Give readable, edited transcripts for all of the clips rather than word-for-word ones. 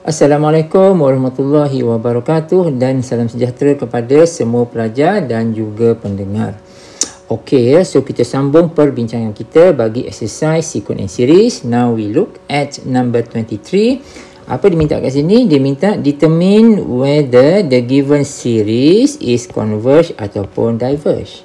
Assalamualaikum warahmatullahi wabarakatuh dan salam sejahtera kepada semua pelajar dan juga pendengar. Okey, so kita sambung perbincangan kita bagi exercise sequence and series. Now we look at number 23. Apa diminta kat sini? Dia minta determine whether the given series is converge ataupun diverge.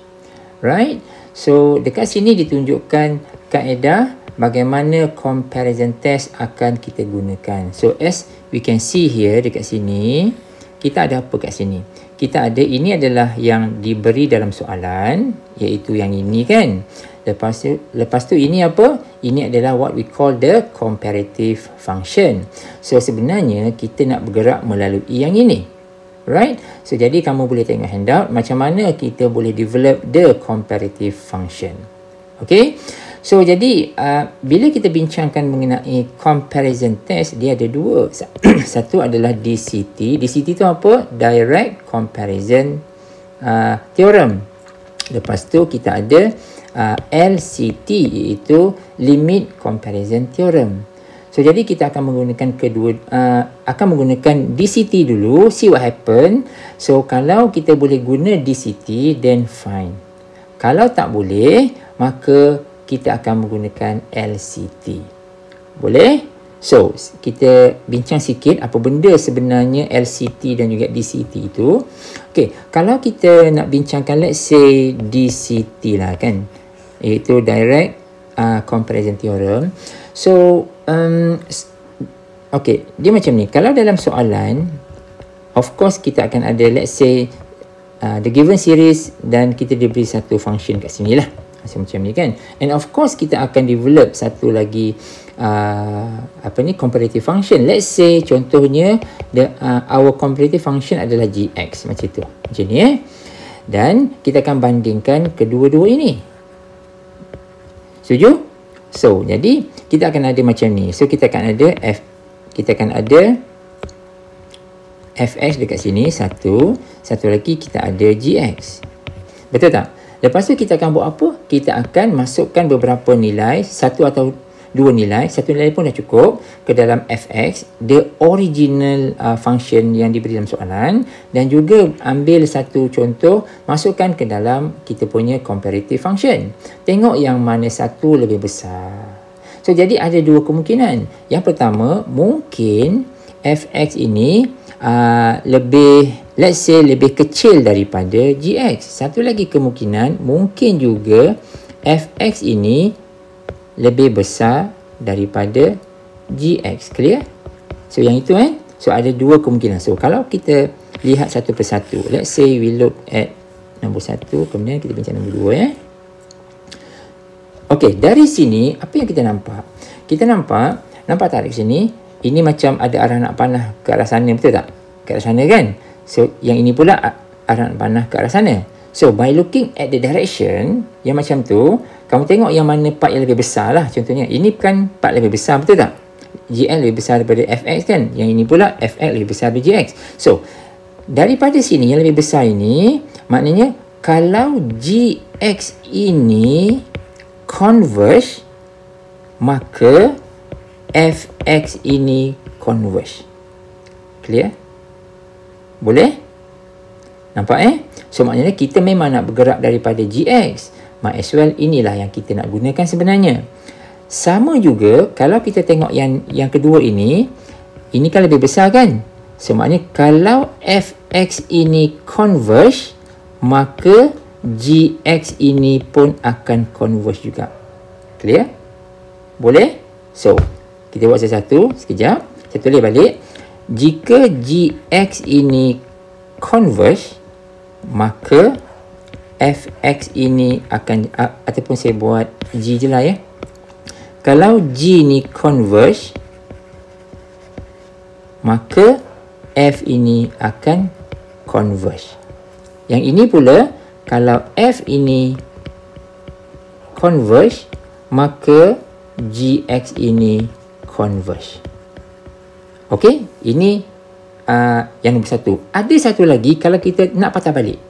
Right? So dekat sini ditunjukkan kaedah bagaimana comparison test akan kita gunakan. So as we can see here dekat sini, kita ada apa kat sini? Kita ada, ini adalah yang diberi dalam soalan, iaitu yang ini kan. Lepas tu ini apa? Ini adalah what we call the comparative function. So sebenarnya kita nak bergerak melalui yang ini. Right? So jadi kamu boleh tengok handout macam mana kita boleh develop the comparative function. Okay? So jadi bila kita bincangkan mengenai comparison test, dia ada dua. Satu adalah DCT. DCT tu apa? Direct Comparison Theorem. Lepas tu kita ada LCT, iaitu Limit Comparison Theorem. So jadi kita akan menggunakan akan menggunakan DCT dulu, see what happen. So kalau kita boleh guna DCT, then fine. Kalau tak boleh, maka kita akan menggunakan LCT. Boleh? So, kita bincang sikit apa benda sebenarnya LCT dan juga DCT itu. Okey, kalau kita nak bincangkan, let's say DCT lah kan, iaitu Direct Comparison Theorem. So, okey, dia macam ni. Kalau dalam soalan, of course kita akan ada, let's say the given series dan kita diberi satu function kat sini lah. Macam ni kan. And of course kita akan develop satu lagi comparative function. Let's say contohnya our comparative function adalah gx macam tu. Macam ni Dan kita akan bandingkan kedua-dua ini. Setuju? So, jadi kita akan ada macam ni. So kita akan ada fx dekat sini satu lagi kita ada gx. Betul tak? Lepas tu kita akan buat apa? Kita akan masukkan beberapa nilai, satu atau dua nilai, satu nilai pun dah cukup, ke dalam fx, the original function yang diberi dalam soalan, dan juga ambil satu contoh, masukkan ke dalam kita punya comparative function. Tengok yang mana satu lebih besar. So jadi ada dua kemungkinan. Yang pertama, mungkin fx ini let's say lebih kecil daripada gx. Satu lagi kemungkinan, mungkin juga fx ini lebih besar daripada gx. Clear? So yang itu so ada dua kemungkinan. So kalau kita lihat satu persatu, let's say we look at nombor satu, kemudian kita bincang nombor dua. Okay, dari sini apa yang kita nampak? Kita nampak tak dari sini, ini macam ada arah nak panah ke arah sana, betul tak? Ke arah sana kan? So, yang ini pula arah nak panah ke arah sana. So, by looking at the direction yang macam tu, kamu tengok yang mana part yang lebih besar lah. Contohnya, ini kan part lebih besar, betul tak? GL lebih besar daripada FX kan? Yang ini pula FX lebih besar daripada GX. So, daripada sini yang lebih besar ini, maknanya kalau GX ini converge, maka fx ini converge. Clear? Boleh? Nampak So maknanya kita memang nak bergerak daripada gx. Might as well inilah yang kita nak gunakan sebenarnya. Sama juga kalau kita tengok yang kedua ini kan lebih besar kan? So maknanya kalau fx ini converge, maka gx ini pun akan converge juga. Clear? Boleh? So kita buat satu-satu sekejap. Saya tulis balik. Jika gx ini converge, maka fx ini akan, ataupun saya buat g je lah Kalau g ni converge, maka f ini akan converge. Yang ini pula, kalau f ini converge, maka gx ini converge. Okey, ini yang nombor satu. Ada satu lagi kalau kita nak patah balik.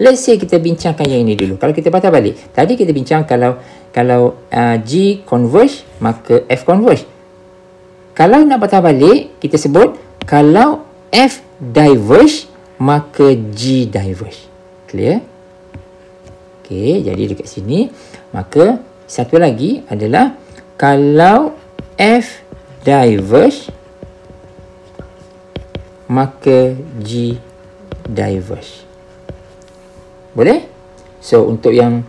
Let's say kita bincangkan yang ini dulu. Kalau kita patah balik, tadi kita bincang kalau G converge, maka F converge. Kalau nak patah balik, kita sebut kalau F diverge, maka G diverge. Clear? Okey, jadi dekat sini, maka satu lagi adalah kalau F diverge, maka G diverge. Boleh? So, untuk yang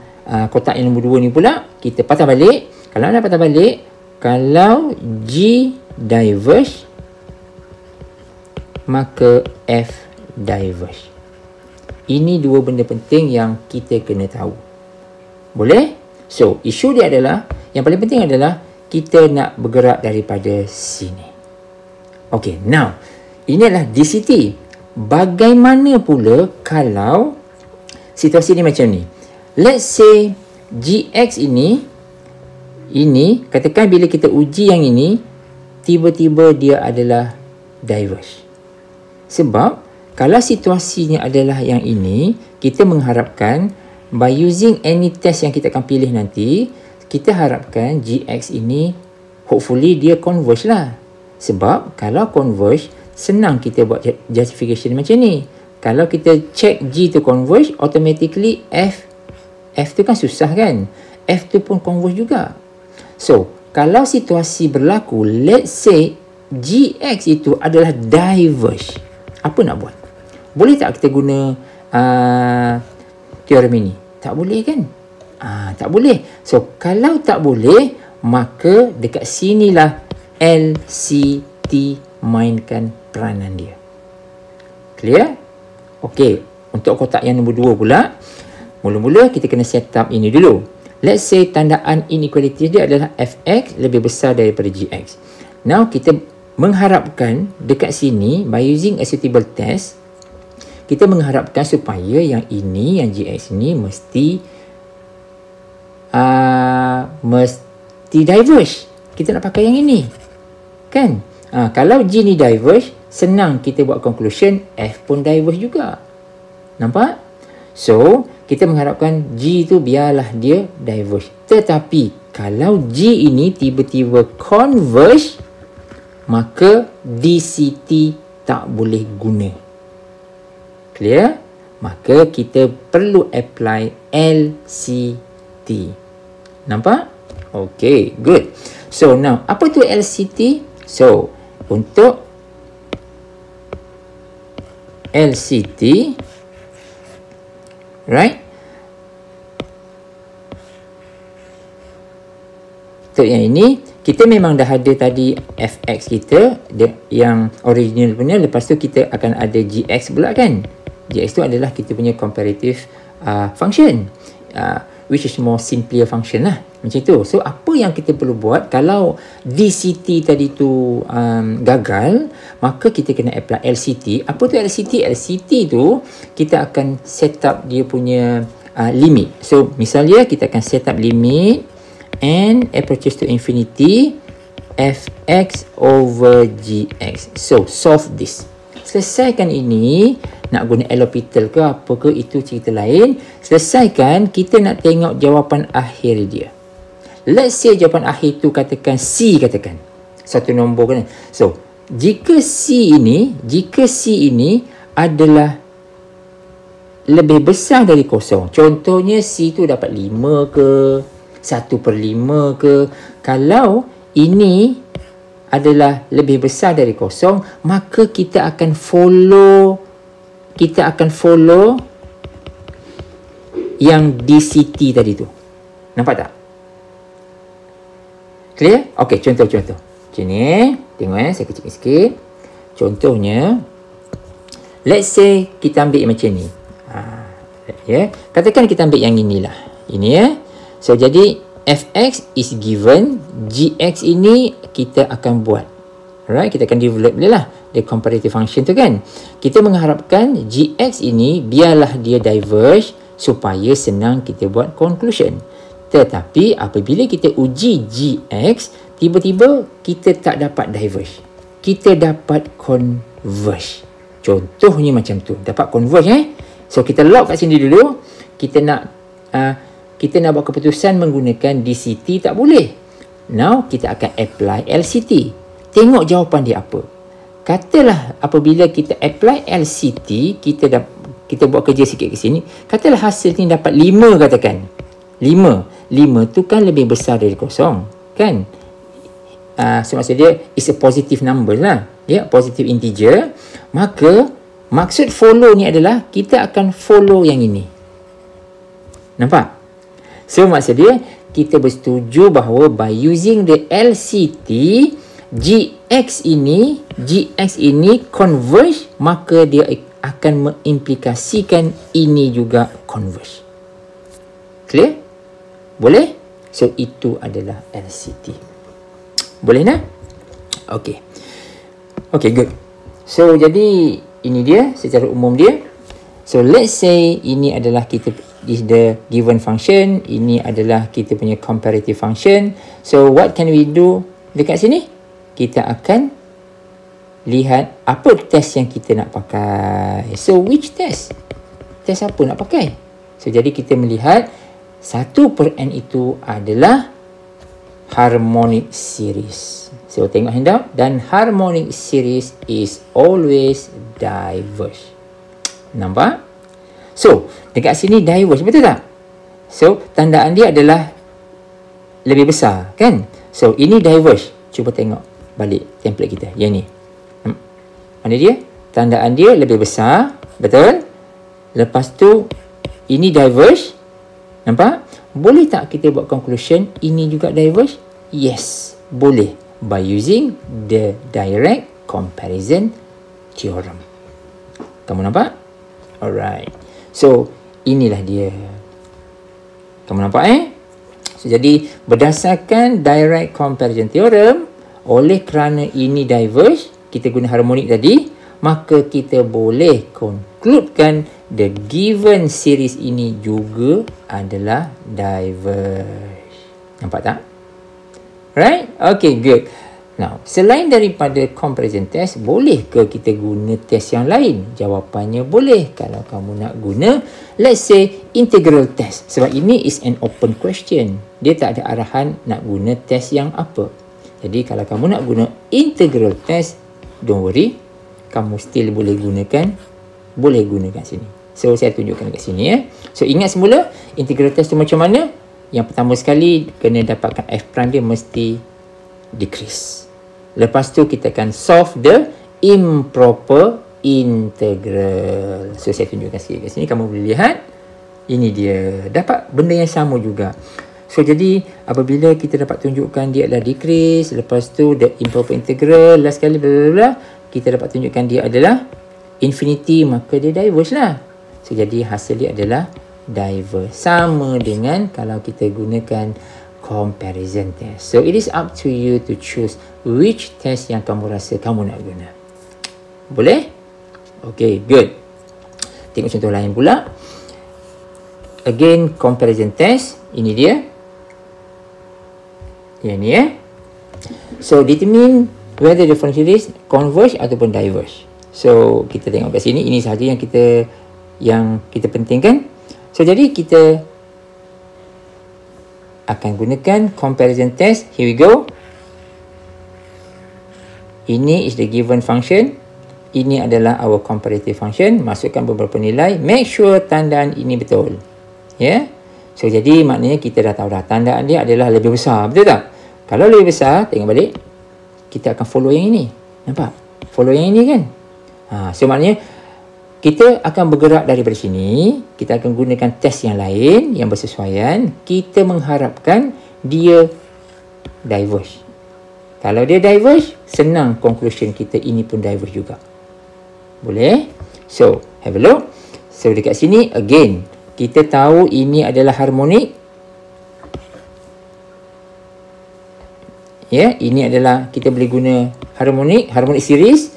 kotak yang nombor 2 ni pula, kita patah balik. Kalau nak patah balik, kalau G diverge, maka F diverge. Ini dua benda penting yang kita kena tahu. Boleh? So, isu dia adalah, yang paling penting adalah kita nak bergerak daripada sini. Okay, now, ini adalah DCT. Bagaimana pula kalau situasi ni macam ni? Let's say GX ini, katakan bila kita uji yang ini, tiba-tiba dia adalah diverge. Sebab, kalau situasinya adalah yang ini, kita mengharapkan, by using any test yang kita akan pilih nanti, kita harapkan GX ini, hopefully dia converge lah. Sebab, kalau converge, senang kita buat justification macam ni. Kalau kita check G tu converge, automatically F tu kan susah kan? F tu pun converge juga. So, kalau situasi berlaku, let's say GX itu adalah diverge. Apa nak buat? Boleh tak kita guna teorem ini? Tak boleh kan? Tak boleh. So, kalau tak boleh, maka dekat sinilah LCT mainkan peranan dia. Clear? Okey, untuk kotak yang nombor 2 pula, mula-mula kita kena set up ini dulu. Let's say tandaan inequality dia adalah Fx lebih besar daripada Gx. Now, kita mengharapkan dekat sini, by using a suitable test, kita mengharapkan supaya yang ini, yang Gx ini mesti diverge. Kita nak pakai yang ini. Kan? Kalau G ni diverge, senang kita buat conclusion, F pun diverge juga. Nampak? So, kita mengharapkan G tu biarlah dia diverge. Tetapi, kalau G ini tiba-tiba converge, maka DCT tak boleh guna. Clear? Maka kita perlu apply LCT. Nampak? Okay, good. So, now, apa tu LCT? So, untuk LCT, right? Untuk yang ini, kita memang dah ada tadi Fx kita, yang original punya, lepas tu kita akan ada Gx pula kan? Gx tu adalah kita punya comparative function, which is more simpler function lah. Macam tu. So, apa yang kita perlu buat kalau DCT tadi tu gagal, maka kita kena apply LCT. Apa tu LCT? LCT tu, kita akan set up dia punya limit. So, misalnya kita akan set up limit n approaches to infinity Fx over Gx. So, solve this. Selesaikan ini, nak guna L'Hopital ke apa ke, itu cerita lain. Selesaikan, kita nak tengok jawapan akhir dia. Let's say jawapan akhir tu katakan C, katakan. Satu nombor kan. So, jika C ini adalah lebih besar dari kosong. Contohnya C tu dapat 5 ke, 1/5 ke. Kalau ini adalah lebih besar dari kosong, maka kita akan follow yang DCT tadi tu. Nampak tak? Clear? Okey, contoh-contoh. Macam ni. Tengok saya kecil sikit. Contohnya, let's say kita ambil macam ni. Katakan kita ambil yang inilah. Ini ya. So, jadi Fx is given, Gx ini kita akan buat. Alright, kita akan develop dia lah. Dia comparative function tu kan. Kita mengharapkan Gx ini biarlah dia diverge supaya senang kita buat conclusion. Tetapi apabila kita uji Gx, tiba-tiba kita tak dapat diverge. Kita dapat converge. Contohnya macam tu. Dapat converge So, kita lock kat sini dulu. Kita nak buat keputusan menggunakan DCT, tak boleh. Now, kita akan apply LCT. tengok jawapan dia apa. Katalah apabila kita apply LCT, kita buat kerja sikit ke sini, katalah hasil ni dapat 5 katakan. 5 tu kan lebih besar dari kosong, kan? So maksud dia is a positive number lah, ya, positive integer. Maka maksud follow ni adalah kita akan follow yang ini. Nampak? So maksud dia kita bersetuju bahawa by using the LCT, GX ini converge, maka dia akan mengimplikasikan ini juga converge. Clear? Boleh? So itu adalah LCT. Boleh nak? Okay, good. So jadi ini dia secara umum dia. So let's say ini adalah is the given function, ini adalah kita punya comparative function. So what can we do dekat sini? Kita akan lihat apa test yang kita nak pakai. So which test? Test apa nak pakai? So jadi kita melihat 1/n itu adalah harmonic series. So tengok handout, dan harmonic series is always diverge. Nampak? So dekat sini diverge, betul tak? So tandaan dia adalah lebih besar, kan? So ini diverge. Cuba tengok balik template kita yang ni. Mana dia? Tandaan dia lebih besar, betul? Lepas tu ini diverge. Nampak? Boleh tak kita buat conclusion ini juga diverge? Yes, boleh, by using the direct comparison theorem. Kamu nampak? Alright. So inilah dia. Kamu nampak So jadi berdasarkan direct comparison theorem, oleh kerana ini diverge, kita guna harmonik tadi, maka kita boleh concludekan the given series ini juga adalah diverge. Nampak tak? Right? Okay, good. Now, selain daripada comparison test, boleh ke kita guna test yang lain? Jawapannya boleh. Kalau kamu nak guna, let's say integral test. Sebab ini is an open question. Dia tak ada arahan nak guna test yang apa. Jadi kalau kamu nak guna integral test, don't worry, kamu still boleh gunakan sini. So saya tunjukkan kat sini ya. So ingat semula integral test tu macam mana? Yang pertama sekali kena dapatkan f prime dia mesti decrease. Lepas tu kita akan solve the improper integral. So saya tunjukkan sikit kat sini, kamu boleh lihat. Ini dia, dapat benda yang sama juga. So jadi apabila kita dapat tunjukkan dia adalah decrease, lepas tu the improper integral, last kali bla bla bla, kita dapat tunjukkan dia adalah infinity, maka dia diverge lah. So jadi hasil dia adalah diverge. Sama dengan kalau kita gunakan comparison test. So it is up to you to choose which test yang kamu rasa kamu nak guna. Boleh? Okay, good. Tengok contoh lain pula. Again, comparison test. Ini dia. Yang ni So determine whether the function is converge ataupun diverge. So kita tengok kat sini, ini sahaja yang kita pentingkan. So jadi kita akan gunakan comparison test. Here we go. Ini is the given function. Ini adalah our comparative function. Masukkan beberapa nilai. Make sure tandaan ini betul. Ya. So jadi maknanya kita dah tahu dah tandaan dia adalah lebih besar. Betul tak? Kalau lebih besar, tengok balik, kita akan follow yang ini. Nampak? Follow yang ini kan? So maknanya kita akan bergerak daripada sini. Kita akan gunakan test yang lain yang bersesuaian. Kita mengharapkan dia diverge. Kalau dia diverge, senang conclusion kita ini pun diverge juga. Boleh? So, have a look. So, dekat sini, again, kita tahu ini adalah harmonik. Ya, ini adalah kita boleh guna harmonik series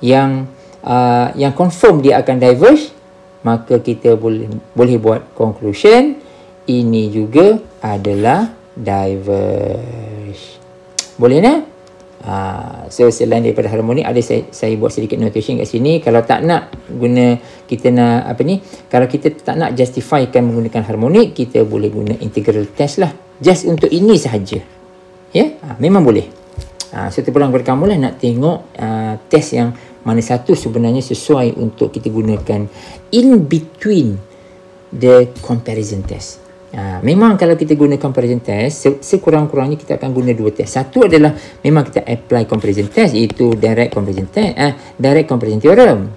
yang confirm dia akan diverge, maka kita boleh buat conclusion ini juga adalah diverge. Boleh tak? So selain daripada harmonik, ada saya buat sedikit notation kat sini. Kalau tak nak guna, kita nak kalau kita tak nak justifykan menggunakan harmonik, kita boleh guna integral test lah, just untuk ini sahaja. Ya, memang boleh. So terpulang kepada kamu lah nak tengok test yang mana satu sebenarnya sesuai untuk kita gunakan in between the comparison test. Memang kalau kita guna comparison test, sekurang-kurangnya kita akan guna dua test. Satu adalah memang kita apply comparison test, iaitu direct comparison test, direct comparison theorem,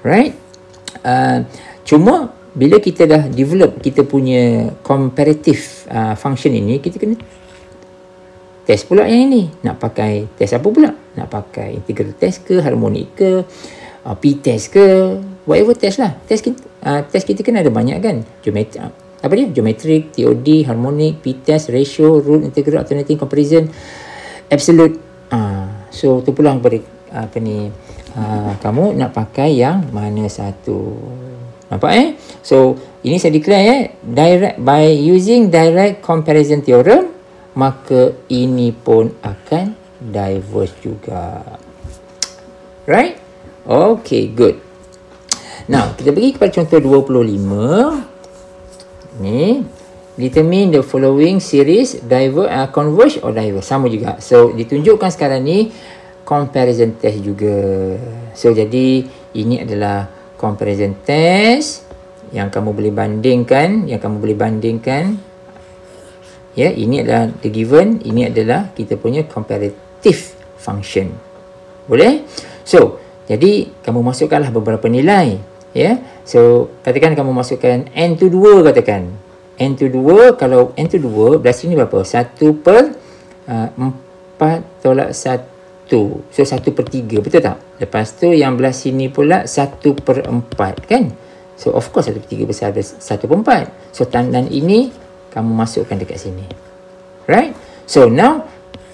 right? Cuma bila kita dah develop kita punya comparative function ini, kita kena test pula yang ini. Nak pakai test apa pula? Nak pakai integral test ke, harmonik ke, p-test ke, whatever test lah. Test kita kan ada banyak kan. Geometric, TOD, harmonik, p-test, ratio, rule, integral, alternating, comparison, absolute. So terpulang kepada kamu nak pakai yang mana satu. Nampak So ini saya declare by using direct comparison theorem, maka ini pun akan diverge juga. Right? Okay, good. Now, kita pergi kepada contoh 25. Ni, determine the following series converge or diverge. Sama juga. So, ditunjukkan sekarang ni comparison test juga. So, jadi ini adalah comparison test yang kamu boleh bandingkan, ya, ini adalah the given, ini adalah kita punya comparative function. Boleh? So, jadi kamu masukkanlah beberapa nilai, ya. So, katakan kamu masukkan n to 2, katakan. N to 2, kalau n to 2, belah sini berapa? 1 per 4 tolak 1. So, 1 per 3, betul tak? Lepas tu, yang belah sini pula 1 per 4, kan? So, of course, 1 per 3 besar dari 1 per 4. So, tandan ini, kamu masukkan dekat sini. Right? So, now,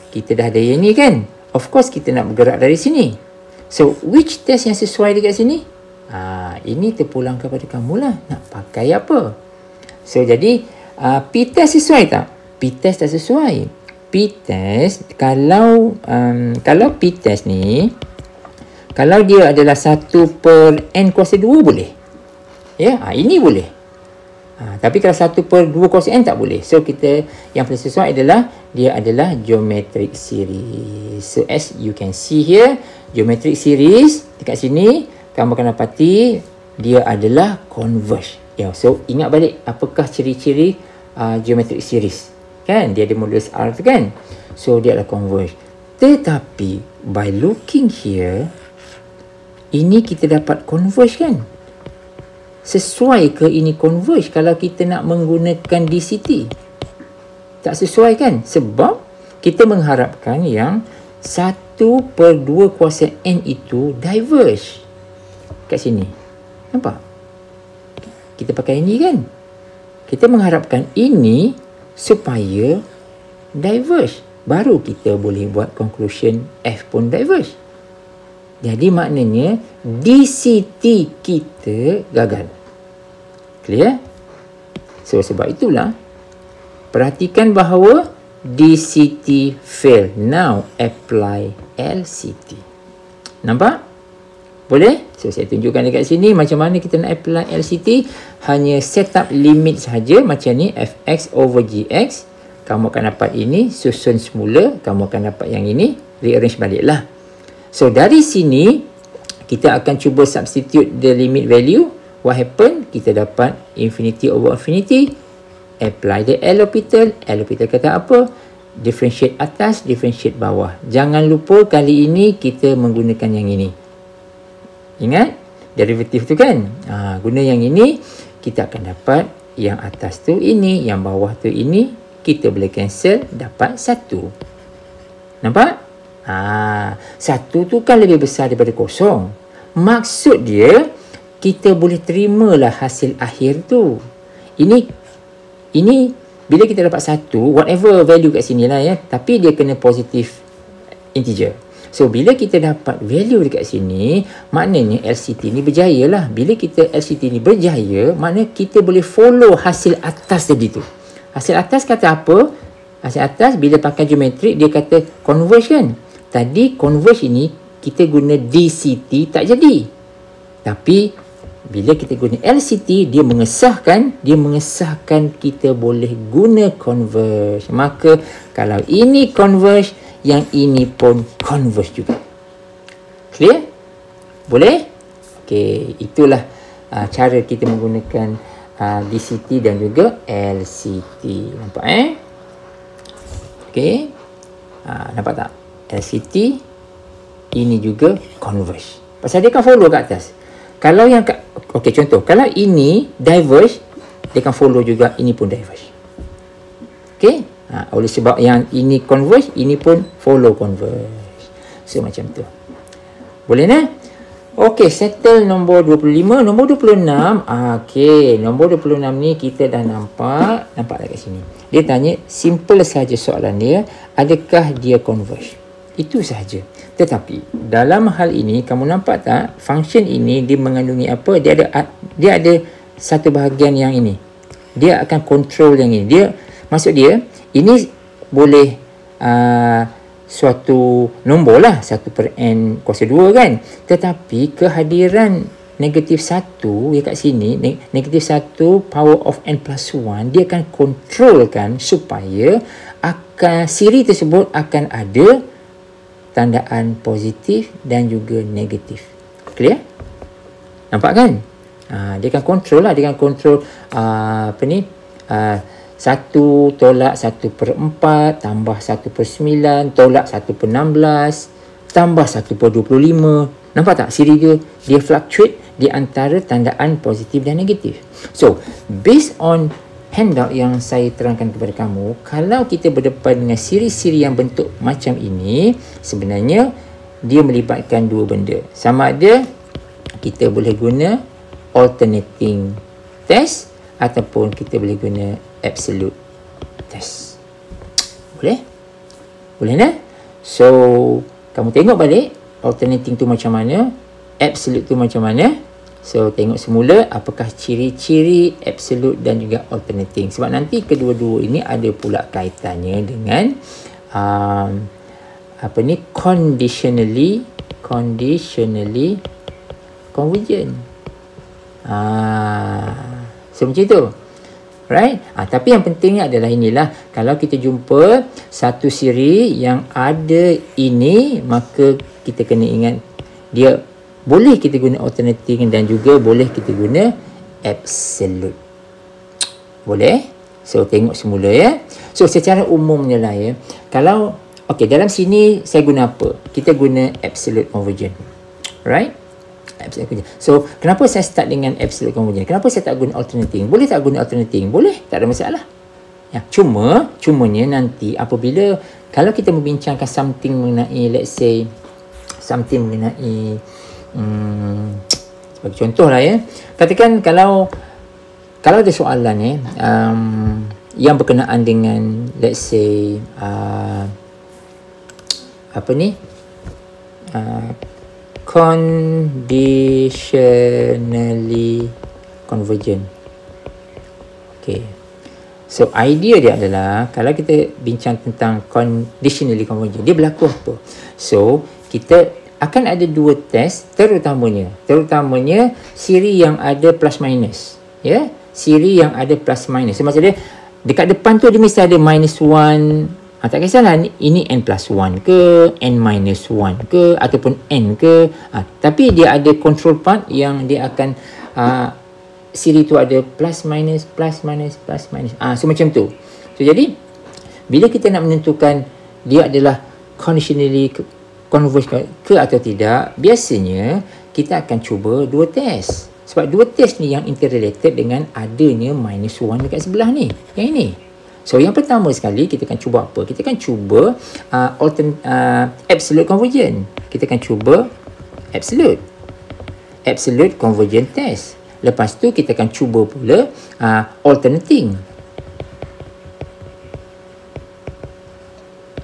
kita dah ada yang ni, kan? Of course, kita nak bergerak dari sini. So, which test yang sesuai dekat sini? Ini terpulang kepada kamu lah. Nak pakai apa? So, jadi, p-test sesuai tak? P-test tak sesuai. P-test, kalau p-test ni, kalau dia adalah 1 per n kuasa 2 boleh. Ya, ini boleh. Tapi kalau 1 per 2 kuasa n tak boleh. So, kita yang paling sesuai adalah dia adalah geometric series. So, as you can see here, geometric series dekat sini, kamu akan dapati dia adalah converge. Ya, so, ingat balik apakah ciri-ciri geometric series. Kan? Dia ada modulus R tu kan? So, dia adalah converge. Tetapi, by looking here, ini kita dapat converge kan? Sesuai ke ini converge kalau kita nak menggunakan DCT? Tak sesuai kan? Sebab kita mengharapkan yang 1 per 2 kuasa N itu diverge. Kat sini. Nampak? Kita pakai ini kan? Kita mengharapkan ini supaya diverge. Baru kita boleh buat conclusion F pun diverge. Jadi maknanya DCT kita gagal. Clear? So sebab itulah perhatikan bahawa DCT fail. Now apply LCT. Nampak? Boleh? So saya tunjukkan dekat sini macam mana kita nak apply LCT. Hanya set up limit sahaja macam ni, fx over gx. Kamu akan dapat ini, susun semula, kamu akan dapat yang ini, rearrange baliklah. So dari sini kita akan cuba substitute the limit value. What happen? Kita dapat infinity over infinity. Apply the L'Hopital. L'Hopital kata apa? Differentiate atas, differentiate bawah. Jangan lupa kali ini kita menggunakan yang ini. Ingat? Derivatif tu kan? Guna yang ini, kita akan dapat yang atas tu ini, yang bawah tu ini. Kita boleh cancel, dapat 1. Nampak? 1 tu kan lebih besar daripada kosong. Maksud dia, kita boleh terimalah hasil akhir tu. Ini bila kita dapat 1, whatever value kat sini lah ya, tapi dia kena positif integer. So, bila kita dapat value dekat sini, maknanya LCT ni berjaya lah. Bila kita LCT ni berjaya, maknanya kita boleh follow hasil atas tadi tu. Hasil atas kata apa? Hasil atas bila pakai geometrik, dia kata converge kan? Tadi converge ini, kita guna DCT tak jadi. Tapi, bila kita guna LCT, dia mengesahkan kita boleh guna converge. Maka, kalau ini converge, yang ini pun converge juga. Clear? Boleh? Okey, itulah cara kita menggunakan DCT dan juga LCT. Nampak Okey. Nampak tak? LCT ini juga converge. Pasal dia akan follow kat atas. Kalau yang okey, contoh, kalau ini diverge, dia akan follow juga ini pun diverge. Okey? Oleh sebab yang ini converge, ini pun follow converge. So macam tu. Boleh nah? Okey, settle nombor 25. Nombor 26, okey, nombor 26 ni kita dah nampak kat sini. Dia tanya simple saja soalan dia, adakah dia converge? Itu sahaja. Tetapi dalam hal ini kamu nampak tak function ini dia mengandungi apa? Dia ada satu bahagian yang ini. Dia akan control yang ini. Maksud dia ini boleh suatu nombor lah 1/n kuasa 2 kan. Tetapi kehadiran negatif 1 dekat sini, negatif 1 power of n plus 1, dia akan kontrolkan supaya siri tersebut akan ada tandaan positif dan juga negatif. Clear? Nampak kan? Dia akan kontrol lah. Dia akan kontrol 1 tolak 1/4 tambah 1/9 tolak 1/16 tambah 1/25. Nampak tak siri dia fluctuate di antara tandaan positif dan negatif. So, based on handout yang saya terangkan kepada kamu, kalau kita berdepan dengan siri-siri yang bentuk macam ini, sebenarnya dia melibatkan dua benda. Sama ada kita boleh guna alternating test ataupun kita boleh guna absolute test. Boleh? Boleh tak? So, kamu tengok balik alternating tu macam mana, absolute tu macam mana. So, tengok semula apakah ciri-ciri absolute dan juga alternating. Sebab nanti kedua-dua ini ada pula kaitannya dengan conditionally convergent. So, macam tu. Right? Tapi yang pentingnya adalah inilah. Kalau kita jumpa satu siri yang ada ini, maka kita kena ingat dia boleh kita guna alternating dan juga boleh kita guna absolute. Boleh? So, tengok semula ya. So, secara umumnya lah ya. Kalau, dalam sini saya guna apa? Kita guna absolute convergent. Right? Absolute convergent. So, kenapa saya start dengan absolute convergent? Kenapa saya tak guna alternating? Boleh tak guna alternating? Boleh, tak ada masalah. Ya, cumanya nanti apabila kalau kita membincangkan something mengenai, let's say, something mengenai sebagai contoh lah ya, katakan kalau ada soalan yang berkenaan dengan, let's say, conditionally convergent. So, idea dia adalah kalau kita bincang tentang conditionally convergent, dia berlaku apa? So, kita akan ada dua test terutamanya siri yang ada plus minus. Ya, siri yang ada plus minus. So, maksudnya dekat depan tu dia mesti ada -1. Tak kisahlah ini n plus 1 ke, n minus 1 ke, ataupun n ke. Tapi dia ada control part yang dia akan siri tu ada plus minus. So macam tu. So jadi bila kita nak menentukan dia adalah conditionally converge ke atau tidak, biasanya kita akan cuba dua test. Sebab dua test ni yang interrelated dengan adanya -1 dekat sebelah ni. Yang ini. So, yang pertama sekali kita akan cuba apa? Kita akan cuba absolute convergent. Kita akan cuba absolute convergent test. Lepas tu kita akan cuba pula alternating.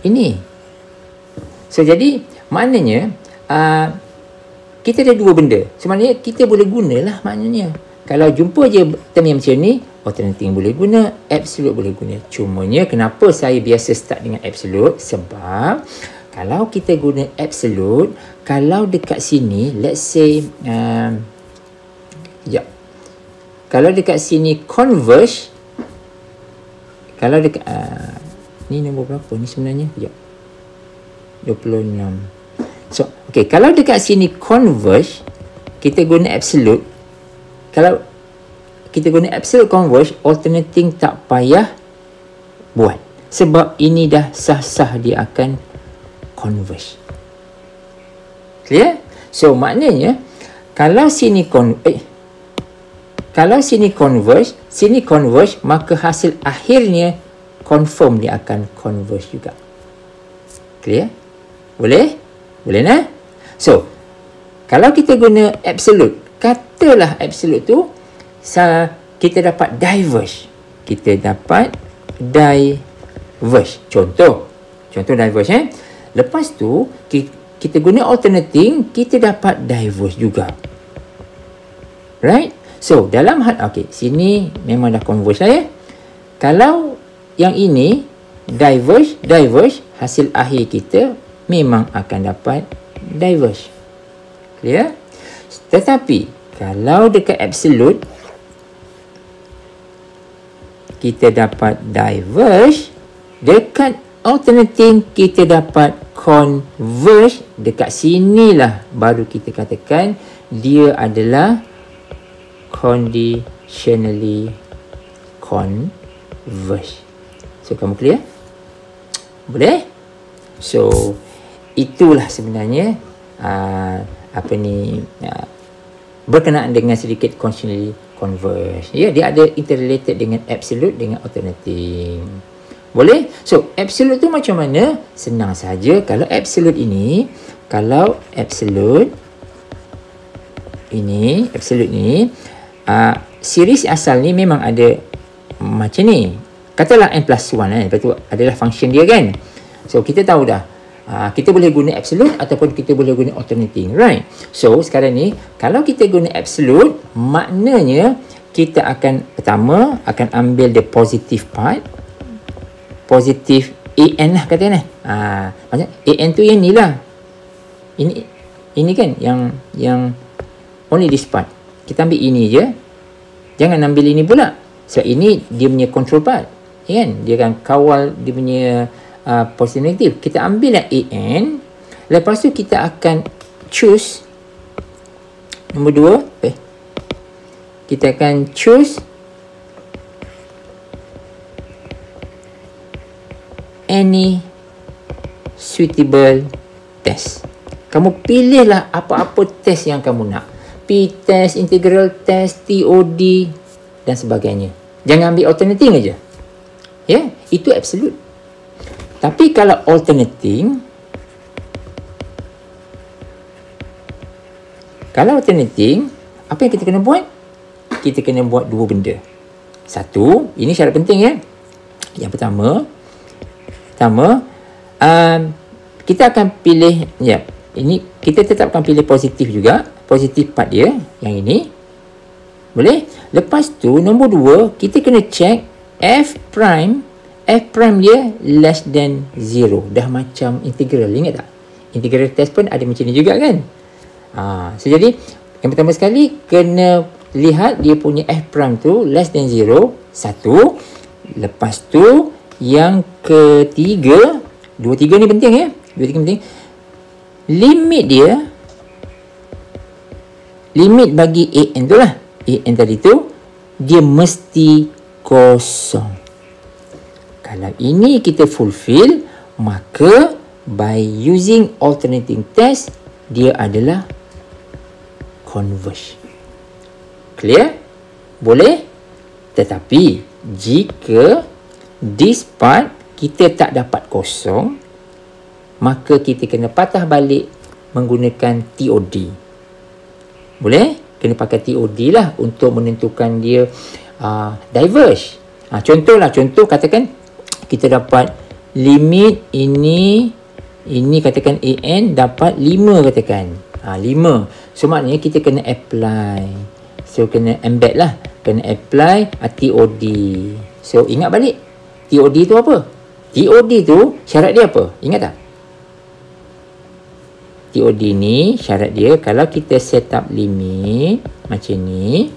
Ini. So, jadi maknanya kita ada dua benda. Sebenarnya kita boleh gunalah maknanya. Kalau jumpa je term yang macam ni, alternating boleh guna, absolute boleh guna. Cumanya kenapa saya biasa start dengan absolute? Sebab kalau kita guna absolute, kalau dekat sini, let's say kalau dekat sini converge, kalau dekat ni nombor berapa ni sebenarnya? 26. So, okay, kalau dekat sini converge, kita guna absolute. Kalau kita guna absolute converge, alternating tak payah buat. Sebab ini dah sah-sah dia akan converge. Clear? So, maknanya, kalau sini converge, maka hasil akhirnya confirm dia akan converge juga. Clear? Boleh? Boleh nah? So, kalau kita guna absolute, katalah absolute tu, kita dapat diverge. Kita dapat diverge. Contoh diverge Lepas tu, kita guna alternating, kita dapat diverge juga. Right? So, dalam hal, okay, sini memang dah converge lah ya. Kalau yang ini, diverge, hasil akhir kita memang akan dapat diverge. Clear? Tetapi, kalau dekat absolute, kita dapat diverge, dekat alternating, kita dapat converge. Dekat sinilah baru kita katakan dia adalah conditionally converge. So, kamu clear? Boleh? So, itulah sebenarnya berkenaan dengan sedikit conditionally converge. Ya, dia ada interrelated dengan absolute dengan alternating. Boleh? So, absolute tu macam mana? Senang saja. Kalau absolute ini, series asal ni memang ada macam ni. Katalah n plus 1 lepas tu adalah function dia kan. So, kita tahu dah. Kita boleh guna absolute ataupun kita boleh guna alternating, right? So, sekarang ni, kalau kita guna absolute, maknanya kita akan, pertama, akan ambil the positive part. Positive AN lah katanya. Maksudnya, AN tu yang ni lah. Ini kan, yang only this part. Kita ambil ini je. Jangan ambil ini pula. Sebab ini dia punya control part. Kan? Dia akan kawal dia punya positif negatif. Kita ambil yang AN. Lepas tu kita akan choose nombor 2. Kita akan choose any suitable test. Kamu pilihlah apa-apa test yang kamu nak. P-test, integral test, TOD dan sebagainya. Jangan ambil alternating aja. Ya, itu absolute. Tapi kalau alternating, apa yang kita kena buat? Kita kena buat dua benda. Satu, ini syarat penting ya. Yang pertama, kita akan pilih, ya, ini kita tetap akan pilih positif juga. Positif part dia, yang ini. Boleh? Lepas tu, nombor 2, kita kena check F prime dia less than 0. Dah macam integral, ingat tak? Integral test pun ada macam ni juga kan? So, jadi, yang pertama sekali, kena lihat dia punya F prime tu less than 0. Satu. Lepas tu, yang ketiga, 2, 3 ni penting ya. 2, 3 penting. Limit bagi AN tu lah. AN tadi tu, dia mesti kosong. Kalau ini kita fulfill, maka by using alternating test, dia adalah converge. Clear? Boleh? Tetapi, jika this part kita tak dapat kosong, maka kita kena patah balik menggunakan TOD. Boleh? Kena pakai TOD lah untuk menentukan dia diverge. Contoh katakan kita dapat limit ini katakan AN dapat 5 katakan. 5. So maknanya kita kena apply. So kena embed lah. Kena apply TOD. So ingat balik. TOD tu apa? TOD tu syarat dia apa? Ingat tak? TOD ni syarat dia kalau kita set up limit macam ni,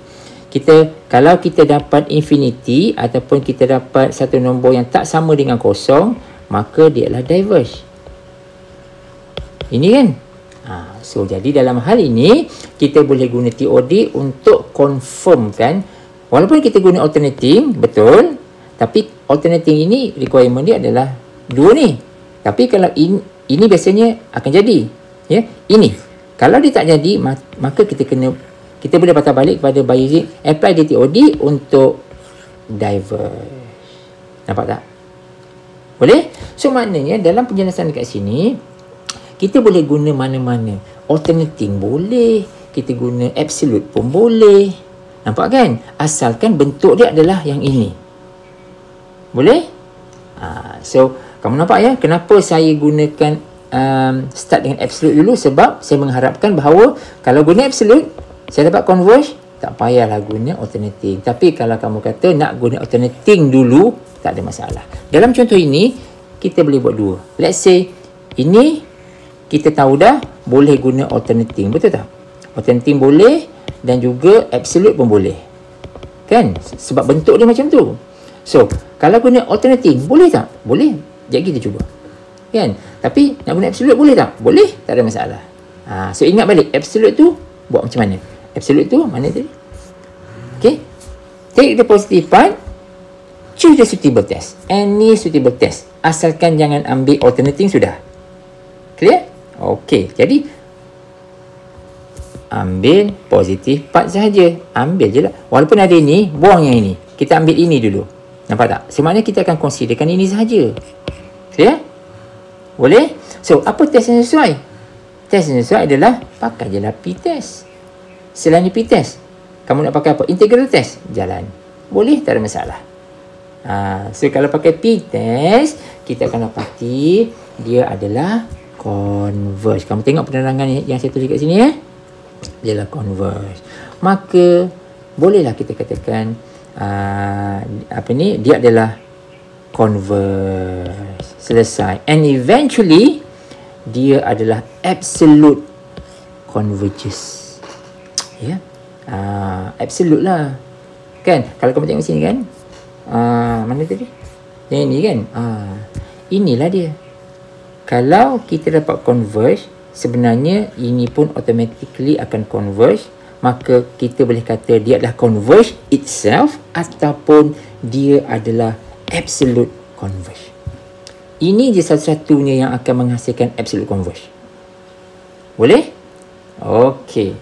kalau kita dapat infinity ataupun kita dapat satu nombor yang tak sama dengan kosong, maka dia adalah diverge. Ini kan. So jadi dalam hal ini kita boleh guna TOD untuk confirmkan, walaupun kita guna alternating, betul, tapi alternating ini requirement dia adalah 2 ni. Tapi kalau ini biasanya akan jadi, ya. Ini kalau dia tak jadi, maka kita boleh patah balik kepada by using apply the TOD untuk diverge. Nampak tak? Boleh? So maknanya dalam penjelasan dekat sini, kita boleh guna mana-mana. Alternating boleh, kita guna absolute pun boleh. Nampak kan? Asalkan bentuk dia adalah yang ini. Boleh? So, kamu nampak ya, kenapa saya gunakan start dengan absolute dulu? Sebab saya mengharapkan bahawa kalau guna absolute, saya dapat converge, tak payahlah guna alternating. Tapi kalau kamu kata nak guna alternating dulu, tak ada masalah. Dalam contoh ini, kita boleh buat 2. Let's say, ini kita tahu dah boleh guna alternating, betul tak? Alternating boleh dan juga absolute pun boleh. Kan? Sebab bentuk dia macam tu. So, kalau guna alternating, boleh tak? Boleh. Jadi kita cuba. Kan? Tapi nak guna absolute boleh tak? Boleh. Tak ada masalah. So, ingat balik. Absolute tu buat macam mana? Absolute tu mana tadi? Okay. Take the positive part. Choose the suitable test. Any suitable test. Asalkan jangan ambil alternating sudah. Clear? Okey, jadi ambil positif part sahaja. Ambil je lah. Walaupun ada ini, buang yang ini. Kita ambil ini dulu. Nampak tak? Sebenarnya kita akan considerkan ini sahaja. Clear? Boleh? So, apa test yang sesuai? Test yang sesuai adalah pakai je lah p-test. Selain p-test, kamu nak pakai apa? Integral test. Jalan. Boleh? Tak ada masalah. So, kalau pakai p-test, kita akan dapati dia adalah converge. Kamu tengok penerangan yang saya tulis kat sini ya. Dia adalah converge. Maka bolehlah kita katakan dia adalah converge. Selesai. And eventually dia adalah absolute converges. Ya. Absolute lah. Kan? Kalau kamu tengok sini kan. Mana tadi? Yang ini kan. Inilah dia. Kalau kita dapat converge, sebenarnya ini pun automatically akan converge. Maka kita boleh kata dia adalah converge itself ataupun dia adalah absolute converge. Ini je satu-satunya yang akan menghasilkan absolute converge. Boleh? Okey.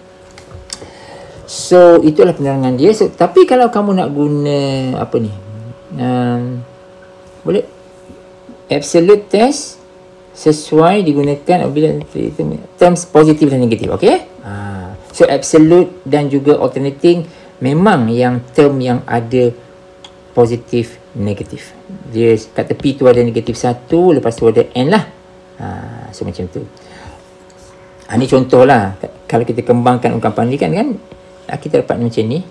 So, itulah penerangan dia. So, tapi kalau kamu nak guna apa ni? Boleh? Absolute test sesuai digunakan apabila terms positif dan negatif. Okey? So absolute dan juga alternating memang yang term yang ada positif negatif. Dia kat tepi tu ada negatif 1, lepas tu ada n lah. So macam tu. Ini contoh lah. Kalau kita kembangkan ungkapan ni kan kita dapat macam ni.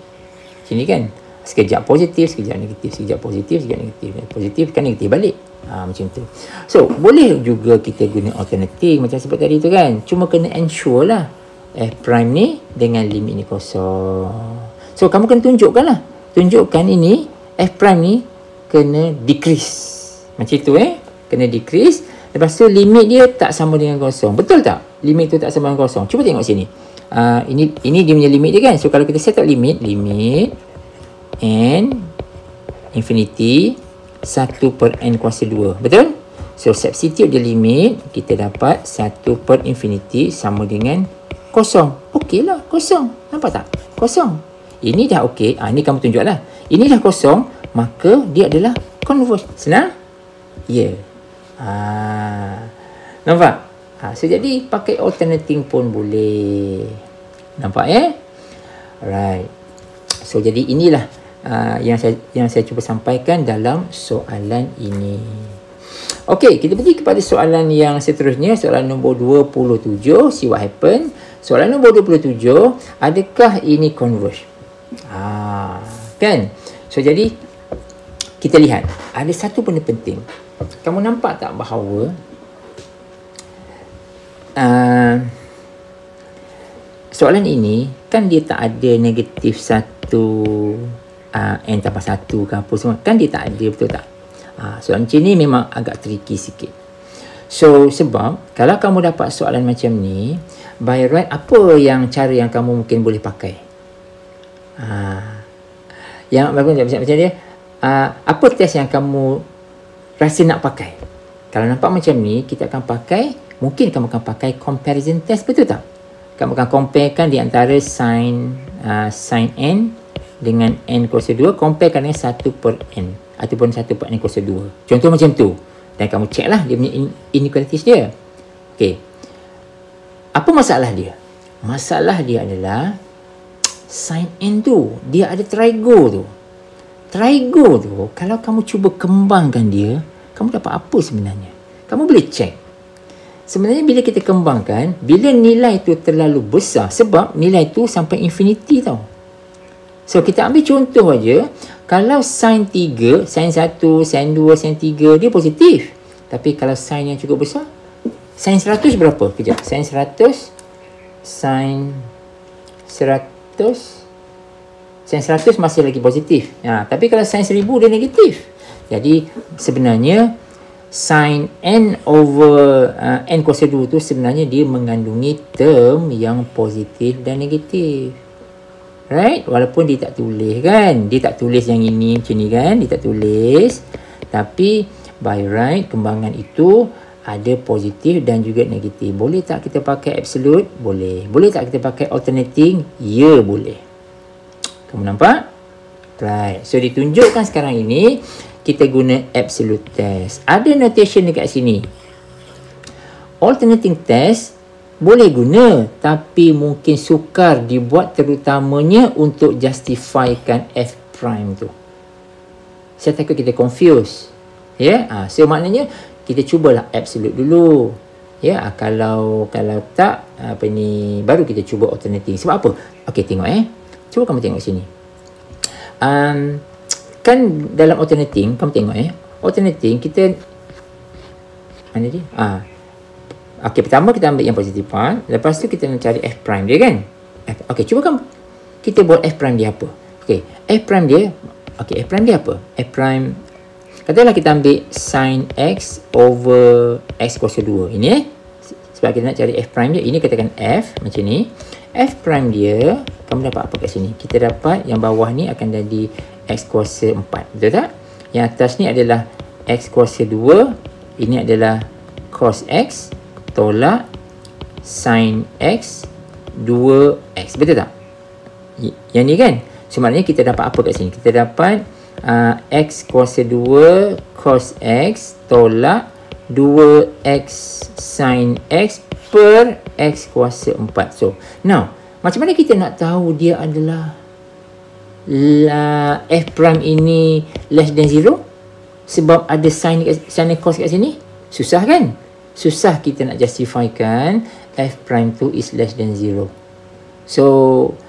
Sini kan. Sekejap positif, sekejap negatif, sekejap positif, sekejap negatif. Positif kan negatif balik. Macam tu. So, boleh juga kita guna alternating macam seperti tadi tu kan. Cuma kena ensure lah f prime ni dengan limit ni kosong. So, kamu kena tunjukkan lah. Tunjukkan ini f prime ni kena decrease. Macam tu kena decrease. Lepas tu limit dia tak sama dengan kosong. Betul tak? Limit tu tak sama dengan kosong. Cuba tengok sini. Ini dia punya limit dia kan. So, kalau kita set up limit n infinity 1 per n kuasa 2. Betul? So, substitute the limit, kita dapat 1 per infinity sama dengan kosong. Okey lah, kosong. Nampak tak? Kosong. Ini dah okey. Ini kamu tunjuk lah. Ini dah kosong, maka dia adalah converge. Senang? Ya. Yeah. Nampak? So, jadi pakai alternating pun boleh. Nampak Right. So, jadi inilah yang saya cuba sampaikan dalam soalan ini. Okey, kita pergi kepada soalan yang seterusnya, soalan nombor 27. See what happen. Soalan nombor 27, adakah ini converge? Kan? So jadi kita lihat ada satu benda penting. Kamu nampak tak bahawa soalan ini kan dia tak ada negatif 1 n tambah 1 ke apa semua. Kan dia tak ada, betul tak? Soalan macam ni memang agak tricky sikit. So sebab kalau kamu dapat soalan macam ni, by right apa yang cara yang kamu mungkin boleh pakai? Yang macam dia, apa test yang kamu rasa nak pakai? Kalau nampak macam ni, kita akan pakai, mungkin kamu akan pakai comparison test, betul tak? Kamu akan comparekan di antara sin n dengan n kuasa 2, comparekan dengan 1 per n ataupun 1 per n kuasa 2. Contoh macam tu. Dan kamu check lah dia punya inequalities dia. Okey. Apa masalah dia? Masalah dia adalah sin n tu, dia ada trigo tu. Trigo tu, kalau kamu cuba kembangkan dia, kamu dapat apa sebenarnya? Kamu boleh check. Sebenarnya bila kita kembangkan, bila nilai tu terlalu besar, sebab nilai tu sampai infinity tau. So, kita ambil contoh aja. Kalau sin 3, sin 1, sin 2, sin 3, dia positif. Tapi kalau sin yang cukup besar, sin 100 berapa? Kejap. Sin 100, sin 100 masih lagi positif. Tapi kalau sin 1000 dia negatif. Jadi, sebenarnya, sin n over n kuasa 2 tu sebenarnya dia mengandungi term yang positif dan negatif. Right? Walaupun dia tak tulis kan. Dia tak tulis yang ini macam ni kan. Dia tak tulis. Tapi by right kembangan itu ada positif dan juga negatif. Boleh tak kita pakai absolute? Boleh. Boleh tak kita pakai alternating? Ya, boleh. Kamu nampak? Right. So ditunjukkan sekarang ini kita guna absolute test. Ada notation dekat sini. Alternating test boleh guna, tapi mungkin sukar dibuat terutamanya untuk justifikan f prime tu. Saya takut kita confuse. So maknanya kita cubalah absolute dulu. Kalau tak baru kita cuba alternating. Sebab apa? Okey, tengok Cuba kamu tengok sini. Kan dalam alternating kamu tengok alternating kita mana dia? Okey, pertama kita ambil yang positif part. Lepas tu kita nak cari f prime dia kan. Okey, cuba kamu kita buat f prime dia apa? Okey, f prime dia apa? F prime, katakanlah kita ambil sin x over x kuasa 2. Ini sebab kita nak cari f prime dia. Ini katakan f macam ni. F prime dia, kamu dapat apa kat sini? Kita dapat yang bawah ni akan jadi x kuasa 4. Betul tak? Yang atas ni adalah x kuasa 2. Ini adalah cos x tolak sin x 2x. Betul tak? Yang ni kan? So maknanya kita dapat apa kat sini? Kita dapat x kuasa 2 cos x tolak 2x sin x per x kuasa 4. So, now, macam mana kita nak tahu dia adalah f prime ini less than 0? Sebab ada sin and cos kat sini. Susah kan? Susah kita nak justifikan f prime tu is less than 0. So,